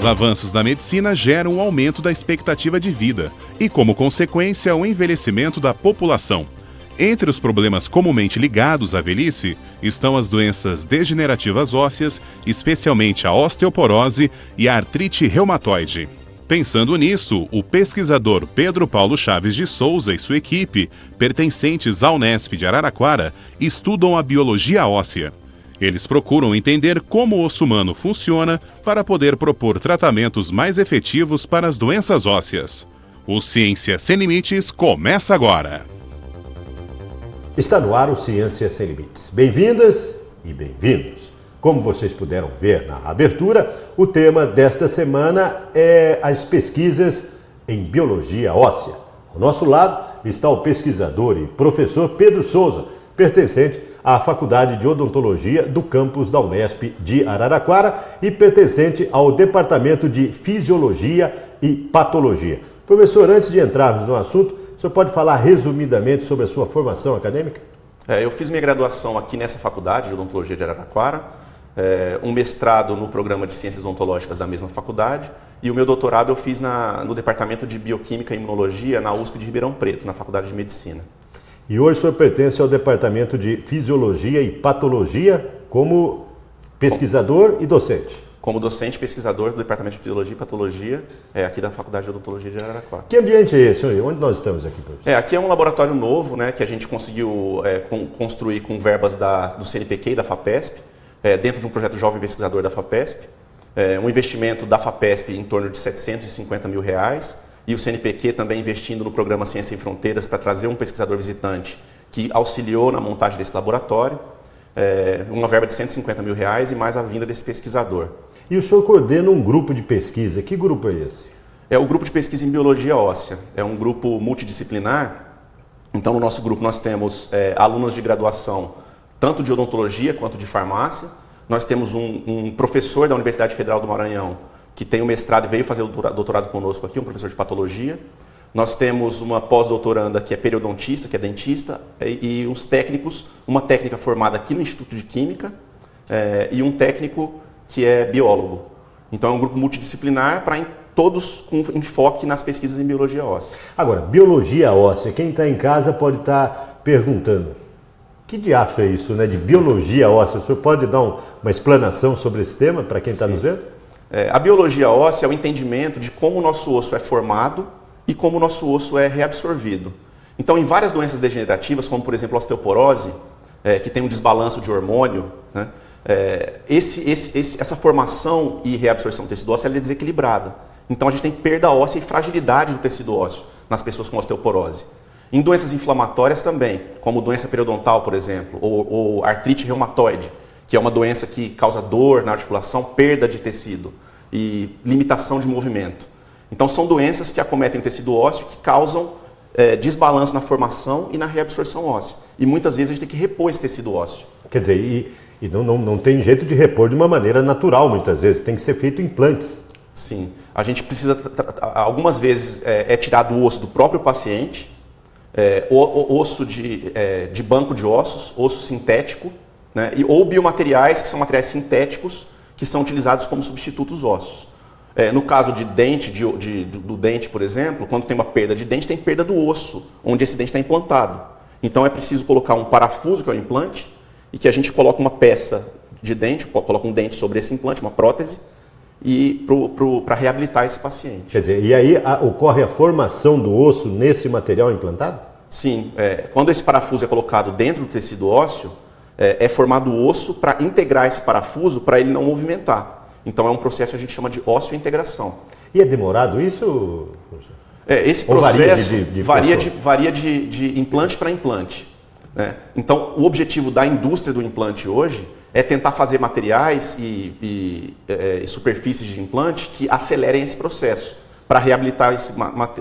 Os avanços da medicina geram um aumento da expectativa de vida e, como consequência, o envelhecimento da população. Entre os problemas comumente ligados à velhice estão as doenças degenerativas ósseas, especialmente a osteoporose e a artrite reumatoide. Pensando nisso, o pesquisador Pedro Paulo Chaves de Souza e sua equipe, pertencentes à Unesp de Araraquara, estudam a biologia óssea. Eles procuram entender como o osso humano funciona para poder propor tratamentos mais efetivos para as doenças ósseas. O Ciência Sem Limites começa agora! Está no ar o Ciência Sem Limites. Bem-vindas e bem-vindos. Como vocês puderam ver na abertura, o tema desta semana é as pesquisas em biologia óssea. Ao nosso lado está o pesquisador e professor Pedro Souza, pertencente à Faculdade de Odontologia do campus da Unesp de Araraquara e pertencente ao Departamento de Fisiologia e Patologia. Professor, antes de entrarmos no assunto, o senhor pode falar resumidamente sobre a sua formação acadêmica? Eu fiz minha graduação aqui nessa faculdade de odontologia de Araraquara, um mestrado no programa de ciências odontológicas da mesma faculdade e o meu doutorado eu fiz no departamento de bioquímica e imunologia na USP de Ribeirão Preto, na faculdade de medicina. E hoje o senhor pertence ao departamento de fisiologia e patologia como pesquisador e docente? Como docente e pesquisador do Departamento de Fisiologia e Patologia, aqui da Faculdade de Odontologia de Araraquara. Que ambiente é esse? Onde nós estamos aqui, professor? Aqui é um laboratório novo, que a gente conseguiu construir com verbas do CNPq e da FAPESP, dentro de um projeto Jovem Pesquisador da FAPESP. Um investimento da FAPESP em torno de R$750 mil, e o CNPq também investindo no programa Ciência Sem Fronteiras para trazer um pesquisador visitante que auxiliou na montagem desse laboratório. Uma verba de R$150 mil e mais a vinda desse pesquisador. E o senhor coordena um grupo de pesquisa. Que grupo é esse? É o grupo de pesquisa em biologia óssea. É um grupo multidisciplinar. Então, no nosso grupo, nós temos alunos de graduação, tanto de odontologia quanto de farmácia. Nós temos um professor da Universidade Federal do Maranhão, que tem o mestrado e veio fazer o doutorado conosco aqui, um professor de patologia. Nós temos uma pós-doutoranda que é periodontista, que é dentista, e os técnicos, uma técnica formada aqui no Instituto de Química e um técnico que é biólogo. Então é um grupo multidisciplinar para todos com enfoque nas pesquisas em biologia óssea. Agora, biologia óssea, quem está em casa pode estar perguntando, que diacho é isso, de biologia óssea? O senhor pode dar uma explanação sobre esse tema para quem está nos vendo? A biologia óssea é o entendimento de como o nosso osso é formado e como o nosso osso é reabsorvido. Então, em várias doenças degenerativas, como por exemplo a osteoporose, que tem um desbalanço de hormônio, essa formação e reabsorção do tecido ósseo é desequilibrada. Então, a gente tem perda óssea e fragilidade do tecido ósseo nas pessoas com osteoporose. Em doenças inflamatórias também, como doença periodontal, por exemplo, ou artrite reumatoide, que é uma doença que causa dor na articulação, perda de tecido e limitação de movimento. Então, são doenças que acometem o tecido ósseo que causam desbalanço na formação e na reabsorção óssea. E muitas vezes a gente tem que repor esse tecido ósseo. Quer dizer, e não tem jeito de repor de uma maneira natural, muitas vezes. Tem que ser feito implantes. Sim. A gente precisa, algumas vezes, é tirado o osso do próprio paciente, osso de banco de ossos, osso sintético, ou biomateriais, que são materiais sintéticos, que são utilizados como substitutos ósseos. No caso de dente, do dente, por exemplo, quando tem uma perda de dente, tem perda do osso, onde esse dente está implantado. Então é preciso colocar um parafuso, que é o implante, e que a gente coloca uma peça de dente, coloca um dente sobre esse implante, uma prótese, e para reabilitar esse paciente. Quer dizer, e aí ocorre a formação do osso nesse material implantado? Sim. Quando esse parafuso é colocado dentro do tecido ósseo, é formado o osso para integrar esse parafuso para ele não movimentar. Então é um processo que a gente chama de ósseo-integração. E é demorado isso? Esse processo varia de implante para implante. Então o objetivo da indústria do implante hoje é tentar fazer materiais e superfícies de implante que acelerem esse processo para reabilitar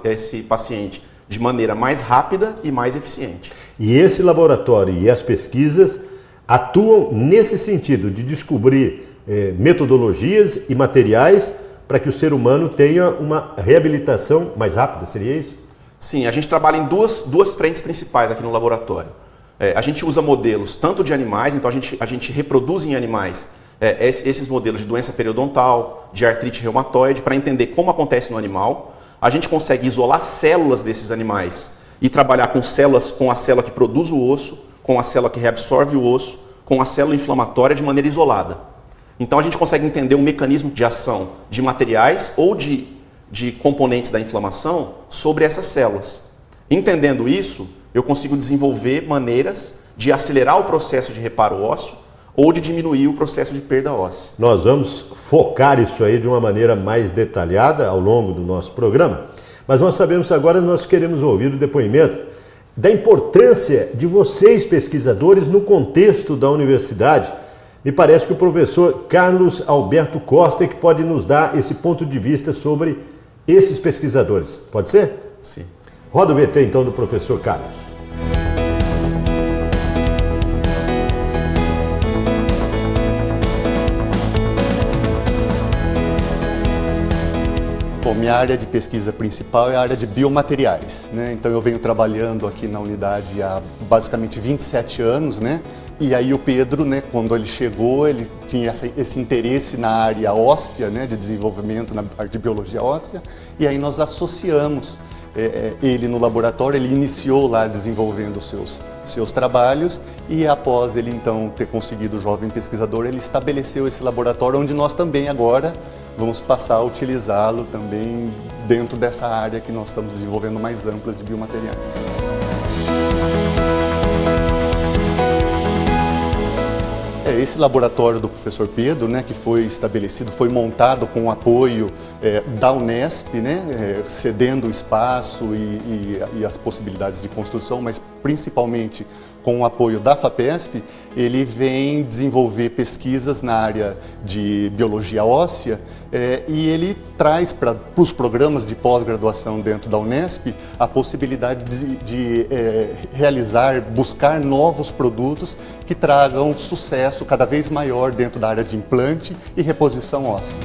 esse paciente de maneira mais rápida e mais eficiente. E esse laboratório e as pesquisas atuam nesse sentido de descobrir metodologias e materiais para que o ser humano tenha uma reabilitação mais rápida, seria isso? Sim, a gente trabalha em duas frentes principais aqui no laboratório. A gente usa modelos tanto de animais, então a gente reproduz em animais esses modelos de doença periodontal, de artrite reumatoide, para entender como acontece no animal. A gente consegue isolar células desses animais e trabalhar com células, com a célula que produz o osso, com a célula que reabsorve o osso, com a célula inflamatória de maneira isolada. Então a gente consegue entender o mecanismo de ação de materiais ou de componentes da inflamação sobre essas células. Entendendo isso, eu consigo desenvolver maneiras de acelerar o processo de reparo ósseo ou de diminuir o processo de perda óssea. Nós vamos focar isso aí de uma maneira mais detalhada ao longo do nosso programa, mas nós sabemos agora, nós queremos ouvir o depoimento da importância de vocês, pesquisadores, no contexto da universidade. Me parece que o professor Carlos Alberto Costa é que pode nos dar esse ponto de vista sobre esses pesquisadores. Pode ser? Sim. Roda o VT então do professor Carlos. Bom, minha área de pesquisa principal é a área de biomateriais, né? Então eu venho trabalhando aqui na unidade há basicamente 27 anos, né? E aí o Pedro, né, quando ele chegou, ele tinha esse interesse na área óssea, né, de desenvolvimento na parte de biologia óssea, e aí nós associamos ele no laboratório. Ele iniciou lá desenvolvendo os seus trabalhos, e após ele então ter conseguido o jovem pesquisador, ele estabeleceu esse laboratório onde nós também agora vamos passar a utilizá-lo também dentro dessa área que nós estamos desenvolvendo mais ampla de biomateriais. Esse laboratório do professor Pedro, né, que foi estabelecido, foi montado com o apoio da Unesp, né, cedendo o espaço e as possibilidades de construção, mas principalmente com o apoio da FAPESP. Ele vem desenvolver pesquisas na área de biologia óssea e ele traz para os programas de pós-graduação dentro da Unesp a possibilidade de realizar, buscar novos produtos que tragam sucesso cada vez maior dentro da área de implante e reposição óssea.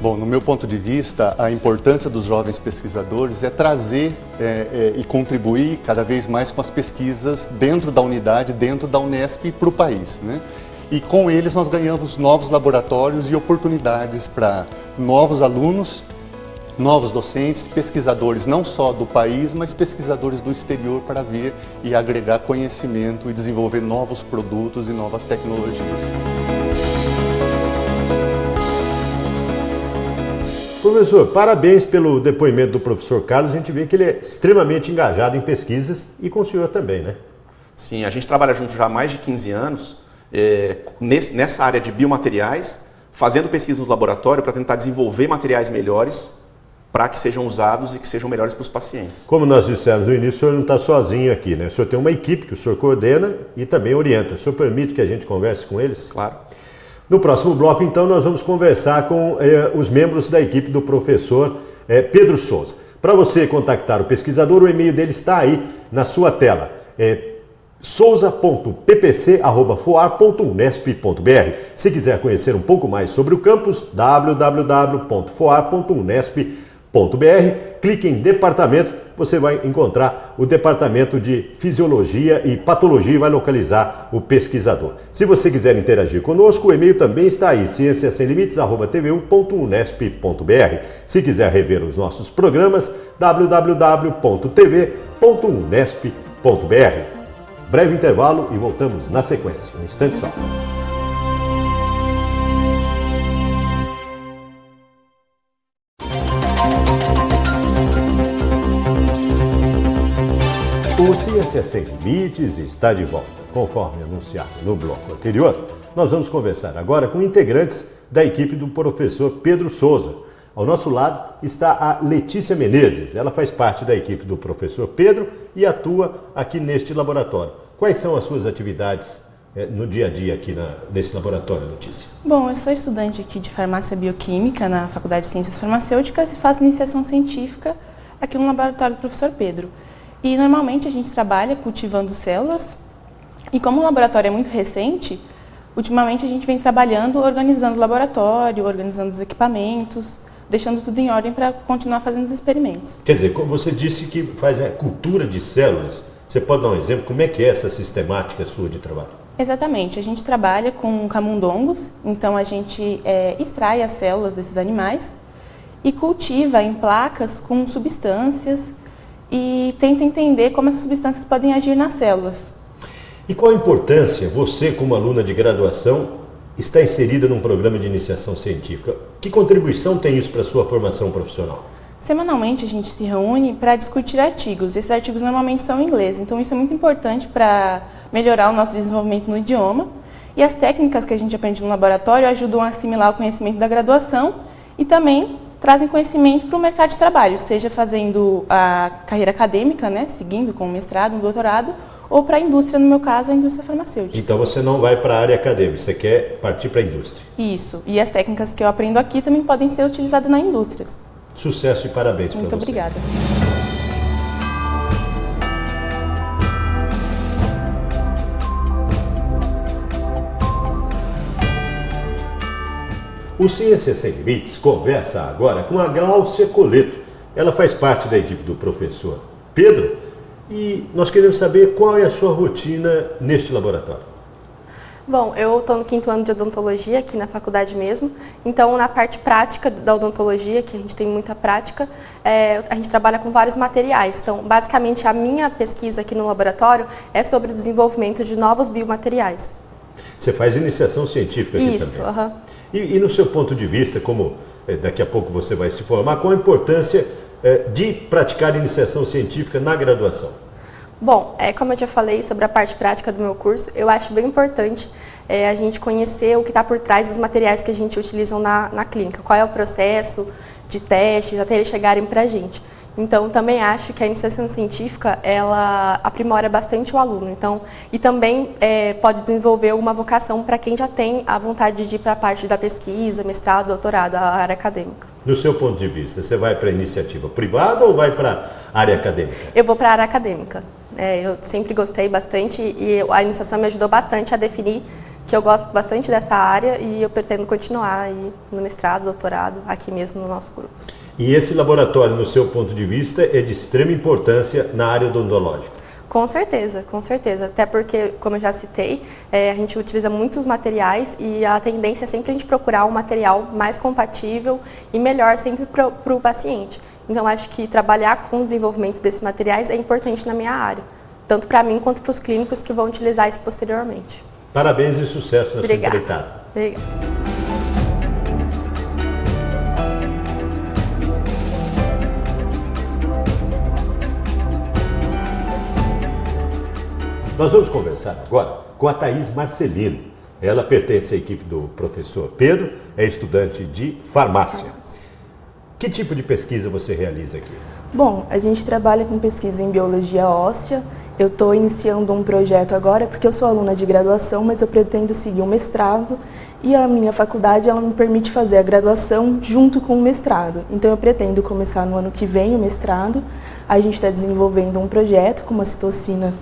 Bom, no meu ponto de vista, a importância dos jovens pesquisadores é trazer e contribuir cada vez mais com as pesquisas dentro da unidade, dentro da Unesp e para o país, né? E com eles nós ganhamos novos laboratórios e oportunidades para novos alunos, novos docentes, pesquisadores não só do país, mas pesquisadores do exterior para vir e agregar conhecimento e desenvolver novos produtos e novas tecnologias. Professor, parabéns pelo depoimento do professor Carlos. A gente vê que ele é extremamente engajado em pesquisas e com o senhor também, né? Sim, a gente trabalha junto já há mais de 15 anos nessa área de biomateriais, fazendo pesquisa no laboratório para tentar desenvolver materiais melhores para que sejam usados e que sejam melhores para os pacientes. Como nós dissemos no início, o senhor não está sozinho aqui, né? O senhor tem uma equipe que o senhor coordena e também orienta. O senhor permite que a gente converse com eles? Claro. No próximo bloco, então, nós vamos conversar com os membros da equipe do professor Pedro Souza. Para você contactar o pesquisador, o e-mail dele está aí na sua tela. souza.ppc@foar.unesp.br. Se quiser conhecer um pouco mais sobre o campus, www.foar.unesp.br. Clique em departamento, você vai encontrar o departamento de fisiologia e patologia e vai localizar o pesquisador. Se você quiser interagir conosco, o e-mail também está aí, cienciasemlimites@tvu.unesp.br. Se quiser rever os nossos programas, www.tv.unesp.br. Breve intervalo e voltamos na sequência. Um instante só. O Ciência Sem Limites está de volta. Conforme anunciado no bloco anterior, nós vamos conversar agora com integrantes da equipe do professor Pedro Souza. Ao nosso lado está a Letícia Menezes. Ela faz parte da equipe do professor Pedro e atua aqui neste laboratório. Quais são as suas atividades no dia a dia aqui nesse laboratório, Letícia? Bom, eu sou estudante aqui de farmácia bioquímica na Faculdade de Ciências Farmacêuticas e faço iniciação científica aqui no laboratório do professor Pedro. E normalmente a gente trabalha cultivando células e como o laboratório é muito recente, ultimamente a gente vem trabalhando, organizando o laboratório, organizando os equipamentos, deixando tudo em ordem para continuar fazendo os experimentos. Quer dizer, como você disse que faz a cultura de células, Você pode dar um exemplo? Como é que é essa sistemática sua de trabalho? Exatamente, a gente trabalha com camundongos, então a gente extrai as células desses animais e cultiva em placas com substâncias e tenta entender como essas substâncias podem agir nas células. E qual a importância, você como aluna de graduação, está inserida num programa de iniciação científica? Que contribuição tem isso para a sua formação profissional? Semanalmente a gente se reúne para discutir artigos. Esses artigos normalmente são em inglês, então isso é muito importante para melhorar o nosso desenvolvimento no idioma. E as técnicas que a gente aprende no laboratório ajudam a assimilar o conhecimento da graduação e também trazem conhecimento para o mercado de trabalho, seja fazendo a carreira acadêmica, né, seguindo com um mestrado, um doutorado, ou para a indústria, no meu caso, a indústria farmacêutica. Então você não vai para a área acadêmica, você quer partir para a indústria. Isso. E as técnicas que eu aprendo aqui também podem ser utilizadas nas indústrias. Sucesso e parabéns para você. Muito obrigada. O Ciência Sem Limites conversa agora com a Gláucia Coleto. Ela faz parte da equipe do professor Pedro e nós queremos saber qual é a sua rotina neste laboratório. Bom, eu estou no 5º ano de odontologia, aqui na faculdade mesmo. Então, na parte prática da odontologia, que a gente tem muita prática, a gente trabalha com vários materiais. Então, basicamente, a minha pesquisa aqui no laboratório é sobre o desenvolvimento de novos biomateriais. Você faz iniciação científica aqui Isso, também. aham. E no seu ponto de vista, como daqui a pouco você vai se formar, qual a importância de praticar iniciação científica na graduação? Bom, como eu já falei sobre a parte prática do meu curso, eu acho bem importante a gente conhecer o que está por trás dos materiais que a gente utiliza na clínica, qual é o processo de testes até eles chegarem para a gente. Então, também acho que a iniciação científica, ela aprimora bastante o aluno. Então, e também pode desenvolver uma vocação para quem já tem a vontade de ir para a parte da pesquisa, mestrado, doutorado, a área acadêmica. Do seu ponto de vista, você vai para a iniciativa privada ou vai para a área acadêmica? Eu vou para a área acadêmica. Eu sempre gostei bastante e a iniciação me ajudou bastante a definir que eu gosto bastante dessa área e eu pretendo continuar aí no mestrado, doutorado, aqui mesmo no nosso grupo. E esse laboratório, no seu ponto de vista, é de extrema importância na área odontológica? Com certeza, com certeza. Até porque, como eu já citei, a gente utiliza muitos materiais e a tendência é sempre a gente procurar um material mais compatível e melhor sempre para o paciente. Então, acho que trabalhar com o desenvolvimento desses materiais é importante na minha área, tanto para mim quanto para os clínicos que vão utilizar isso posteriormente. Parabéns e sucesso na sua empreitada. Obrigada. Nós vamos conversar agora com a Thaís Marcelino. Ela pertence à equipe do professor Pedro, é estudante de farmácia. Que tipo de pesquisa você realiza aqui? Bom, a gente trabalha com pesquisa em biologia óssea. Eu estou iniciando um projeto agora, porque eu sou aluna de graduação, mas eu pretendo seguir um mestrado e a minha faculdade ela me permite fazer a graduação junto com o mestrado. Então eu pretendo começar no ano que vem o mestrado. A gente está desenvolvendo um projeto com uma citocina,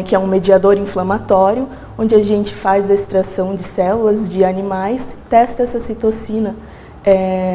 que é um mediador inflamatório, onde a gente faz a extração de células de animais, testa essa citocina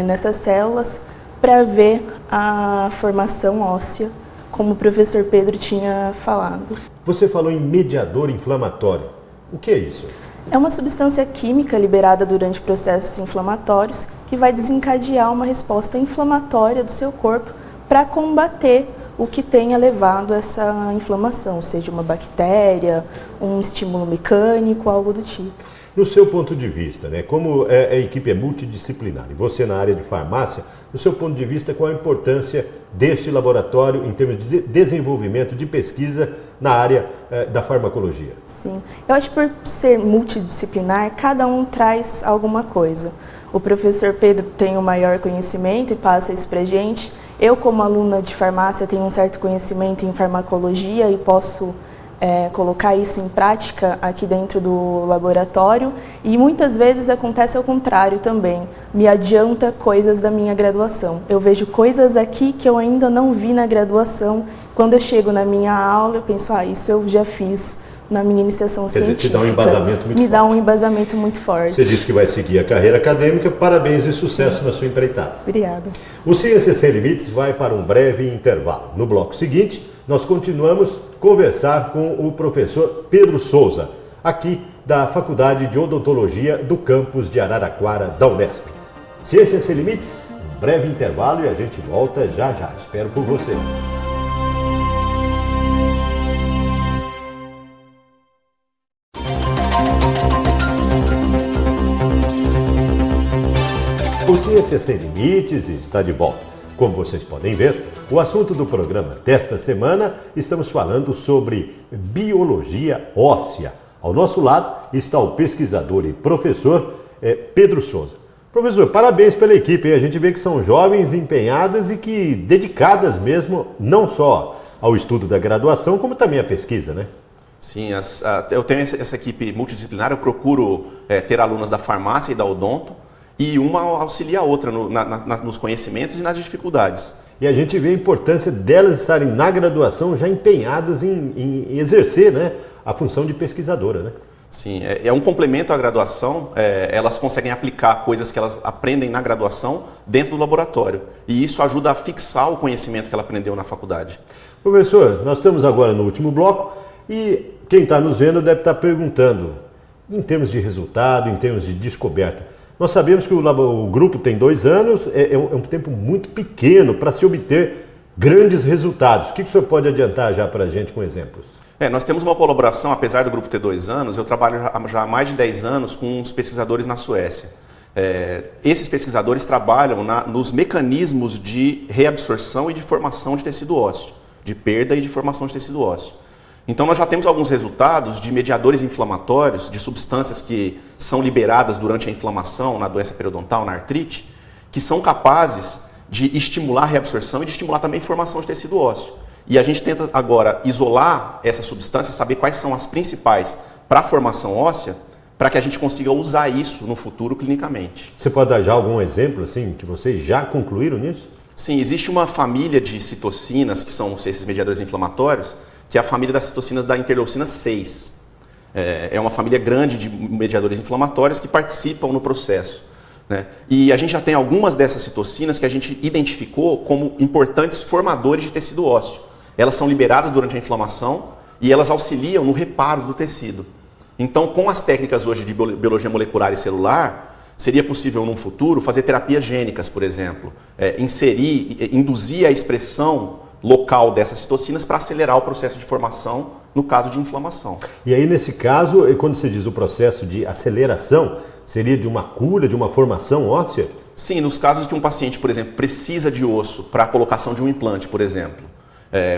nessas células para ver a formação óssea, como o professor Pedro tinha falado. Você falou em mediador inflamatório. O que é isso? É uma substância química liberada durante processos inflamatórios que vai desencadear uma resposta inflamatória do seu corpo para combater o que tenha levado a essa inflamação, seja uma bactéria, um estímulo mecânico, algo do tipo. No seu ponto de vista, como a equipe é multidisciplinar e você na área de farmácia, no seu ponto de vista, qual a importância deste laboratório em termos de desenvolvimento de pesquisa na área da farmacologia? Sim, eu acho que por ser multidisciplinar, cada um traz alguma coisa. O professor Pedro tem o maior conhecimento e passa isso pra gente. Eu, como aluna de farmácia, tenho um certo conhecimento em farmacologia e posso colocar isso em prática aqui dentro do laboratório. E muitas vezes acontece ao contrário também. Me adianta coisas da minha graduação. Eu vejo coisas aqui que eu ainda não vi na graduação. Quando eu chego na minha aula, eu penso, isso eu já fiz na minha iniciação científica. Quer dizer, te dá um embasamento muito forte. Me dá um embasamento muito forte. Você disse que vai seguir a carreira acadêmica. Parabéns e sucesso na sua empreitada. Obrigada. O Ciência Sem Limites vai para um breve intervalo. No bloco seguinte, nós continuamos a conversar com o professor Pedro Souza, aqui da Faculdade de Odontologia do campus de Araraquara, da Unesp. Ciência Sem Limites, um breve intervalo e a gente volta já já. Espero por você. O Ciência Sem Limites está de volta. Como vocês podem ver, o assunto do programa desta semana, estamos falando sobre biologia óssea. Ao nosso lado está o pesquisador e professor Pedro Souza. Professor, parabéns pela equipe. A gente vê que são jovens empenhadas e que dedicadas mesmo, não só ao estudo da graduação, como também à pesquisa, né? Sim, eu tenho essa equipe multidisciplinar, eu procuro ter alunas da farmácia e da odonto, e uma auxilia a outra nos conhecimentos e nas dificuldades. E a gente vê a importância delas estarem na graduação já empenhadas em exercer, né, a função de pesquisadora, né? Sim, é um complemento à graduação, elas conseguem aplicar coisas que elas aprendem na graduação dentro do laboratório. E isso ajuda a fixar o conhecimento que ela aprendeu na faculdade. Professor, nós estamos agora no último bloco e quem está nos vendo deve estar perguntando, em termos de resultado, em termos de descoberta, nós sabemos que o grupo tem 2 anos, é um tempo muito pequeno para se obter grandes resultados. O que o senhor pode adiantar já para a gente com exemplos? Nós temos uma colaboração, apesar do grupo ter 2 anos, eu trabalho já há mais de 10 anos com uns pesquisadores na Suécia. Esses pesquisadores trabalham nos mecanismos de reabsorção e de formação de tecido ósseo, de perda e de formação de tecido ósseo. Então nós já temos alguns resultados de mediadores inflamatórios, de substâncias que são liberadas durante a inflamação na doença periodontal, na artrite, que são capazes de estimular a reabsorção e de estimular também a formação de tecido ósseo. E a gente tenta agora isolar essas substâncias, saber quais são as principais para a formação óssea, para que a gente consiga usar isso no futuro clinicamente. Você pode dar já algum exemplo assim que vocês já concluíram nisso? Sim, existe uma família de citocinas, que são esses mediadores inflamatórios, que é a família das citocinas da interleucina 6. É uma família grande de mediadores inflamatórios que participam no processo, né? E a gente já tem algumas dessas citocinas que a gente identificou como importantes formadores de tecido ósseo. Elas são liberadas durante a inflamação e elas auxiliam no reparo do tecido. Então, com as técnicas hoje de biologia molecular e celular, seria possível, num futuro, fazer terapias gênicas, por exemplo, induzir a expressão local dessas citocinas para acelerar o processo de formação no caso de inflamação. E aí, nesse caso, quando você diz o processo de aceleração, seria de uma cura, de uma formação óssea? Sim, nos casos que um paciente, por exemplo, precisa de osso para a colocação de um implante, por exemplo.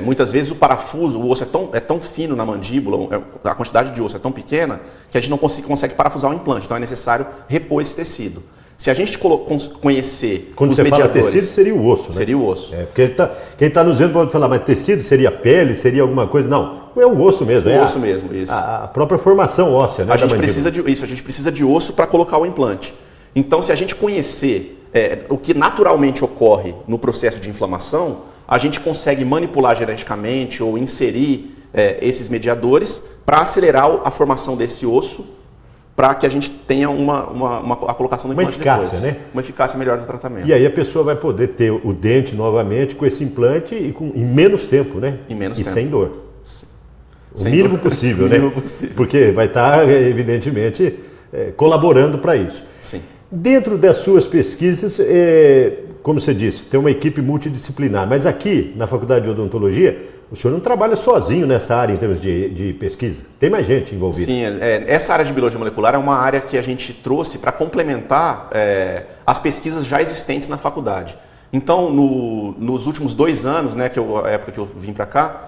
Muitas vezes o parafuso, o osso é tão fino na mandíbula, a quantidade de osso é tão pequena, que a gente não consegue parafusar o implante, então é necessário repor esse tecido. Se a gente conhecer quando os você mediadores... fala tecido, seria o osso, né? Seria o osso. Porque quem está nos vendo pode falar, mas tecido seria pele, seria alguma coisa? Não, é o osso mesmo. O osso mesmo, isso. A própria formação óssea, né? A gente precisa de osso para colocar o implante. Então, se a gente conhecer o que naturalmente ocorre no processo de inflamação, a gente consegue manipular geneticamente ou inserir esses mediadores para acelerar a formação desse osso, para que a gente tenha a colocação do implante eficácia, depois. né? Uma eficácia melhor no tratamento. E aí a pessoa vai poder ter o dente novamente com esse implante em menos tempo, né? Em menos tempo. E sem dor. Sim. O mínimo possível, né? O mínimo possível. Porque vai estar, evidentemente, colaborando para isso. Sim. Dentro das suas pesquisas, como você disse, tem uma equipe multidisciplinar, mas aqui na Faculdade de Odontologia, o senhor não trabalha sozinho nessa área em termos de pesquisa, tem mais gente envolvida. Sim, essa área de biologia molecular é uma área que a gente trouxe para complementar as pesquisas já existentes na faculdade. Então, nos últimos 2 anos, né, a época que eu vim para cá,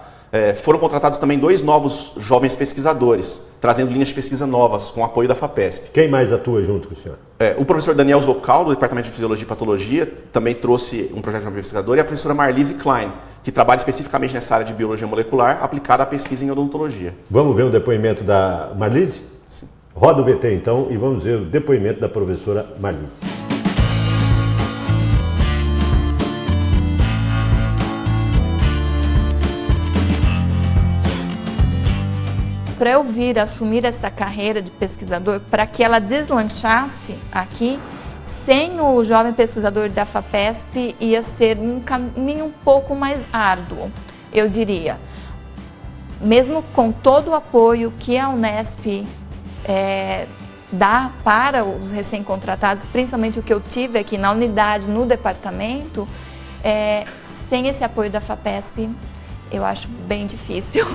foram contratados também 2 novos jovens pesquisadores, trazendo linhas de pesquisa novas com apoio da FAPESP. Quem mais atua junto com o senhor? O professor Daniel Zocal, do Departamento de Fisiologia e Patologia, também trouxe um projeto de pesquisador, e a professora Marlise Klein, que trabalha especificamente nessa área de biologia molecular aplicada à pesquisa em odontologia. Vamos ver o depoimento da Marlise? Sim. Roda o VT então e vamos ver o depoimento da professora Marlise. Para eu vir assumir essa carreira de pesquisador, para que ela deslanchasse aqui, sem o jovem pesquisador da FAPESP ia ser um caminho um pouco mais árduo. eu diria, mesmo com todo o apoio que a Unesp dá para os recém-contratados, principalmente o que eu tive aqui na unidade, no departamento, sem esse apoio da FAPESP, eu acho bem difícil.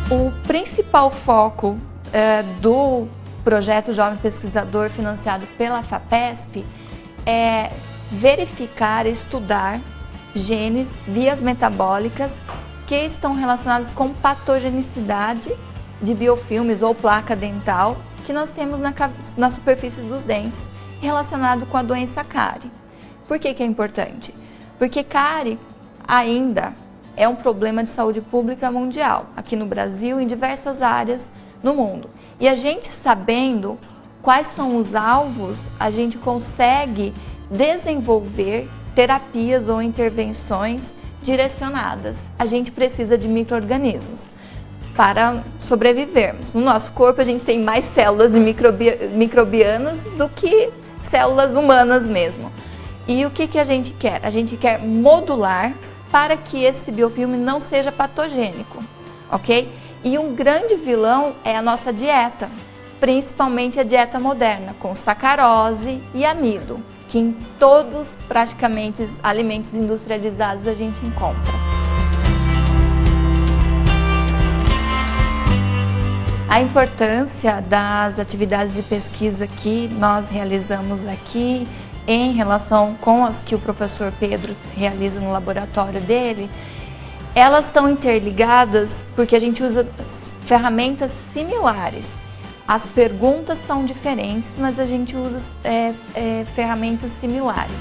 O principal foco do projeto Jovem Pesquisador financiado pela FAPESP é verificar e estudar genes, vias metabólicas que estão relacionadas com patogenicidade de biofilmes ou placa dental que nós temos na superfície dos dentes relacionado com a doença cárie. Por que é importante? Porque cárie ainda é um problema de saúde pública mundial, aqui no Brasil e em diversas áreas no mundo. E a gente sabendo quais são os alvos, a gente consegue desenvolver terapias ou intervenções direcionadas. A gente precisa de micro-organismos para sobrevivermos. No nosso corpo a gente tem mais células microbianas do que células humanas mesmo. E o que a gente quer? A gente quer modular para que esse biofilme não seja patogênico, ok? E um grande vilão é a nossa dieta, principalmente a dieta moderna, com sacarose e amido, que em todos praticamente os alimentos industrializados a gente encontra. A importância das atividades de pesquisa que nós realizamos aqui em relação com as que o professor Pedro realiza no laboratório dele, elas estão interligadas porque a gente usa ferramentas similares. As perguntas são diferentes, mas a gente usa ferramentas similares.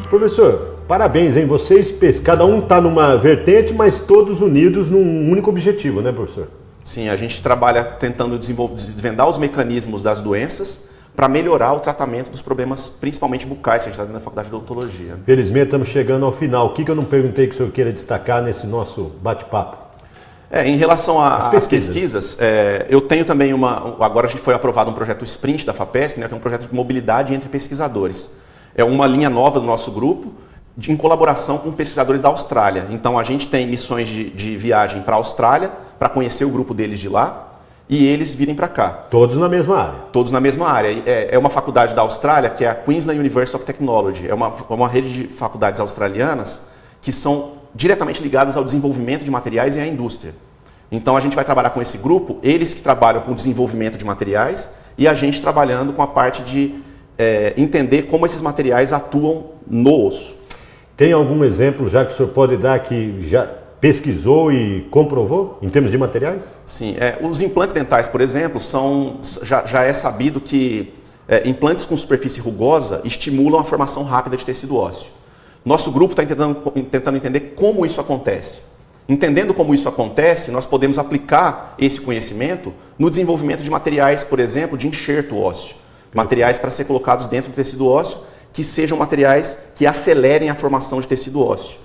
Professor, parabéns, hein? Vocês, cada um está numa vertente, mas todos unidos num único objetivo, né, professor? Sim, a gente trabalha tentando desvendar os mecanismos das doenças para melhorar o tratamento dos problemas, principalmente bucais, que a gente está dentro da Faculdade de Odontologia. Felizmente estamos chegando ao final. O que eu não perguntei que o senhor queira destacar nesse nosso bate-papo? Em relação às pesquisas, eu tenho também agora a gente foi aprovado um projeto Sprint da FAPESP, né, que é um projeto de mobilidade entre pesquisadores. É uma linha nova do nosso grupo, em colaboração com pesquisadores da Austrália. Então a gente tem missões de viagem para a Austrália, para conhecer o grupo deles de lá, e eles virem para cá. Todos na mesma área? Todos na mesma área. É uma faculdade da Austrália, que é a Queensland University of Technology. É uma rede de faculdades australianas que são diretamente ligadas ao desenvolvimento de materiais e à indústria. Então a gente vai trabalhar com esse grupo, eles que trabalham com o desenvolvimento de materiais e a gente trabalhando com a parte de entender como esses materiais atuam no osso. Tem algum exemplo já que o senhor pode dar que já pesquisou e comprovou em termos de materiais? Sim, os implantes dentais, por exemplo, já é sabido que implantes com superfície rugosa estimulam a formação rápida de tecido ósseo. Nosso grupo está tentando entender como isso acontece. Entendendo como isso acontece, nós podemos aplicar esse conhecimento no desenvolvimento de materiais, por exemplo, de enxerto ósseo. Materiais para ser colocados dentro do tecido ósseo que sejam materiais que acelerem a formação de tecido ósseo,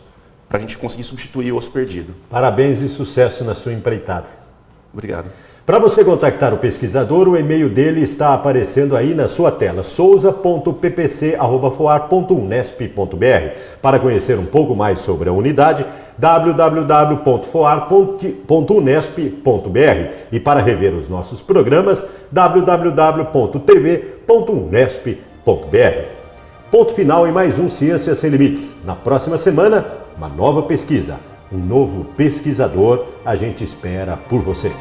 para a gente conseguir substituir o osso perdido. Parabéns e sucesso na sua empreitada. Obrigado. Para você contactar o pesquisador, o e-mail dele está aparecendo aí na sua tela, souza.ppc@foar.unesp.br. Para conhecer um pouco mais sobre a unidade, www.foar.unesp.br. E para rever os nossos programas, www.tv.unesp.br. Ponto final em mais um Ciências Sem Limites. Na próxima semana, uma nova pesquisa, um novo pesquisador. A gente espera por você.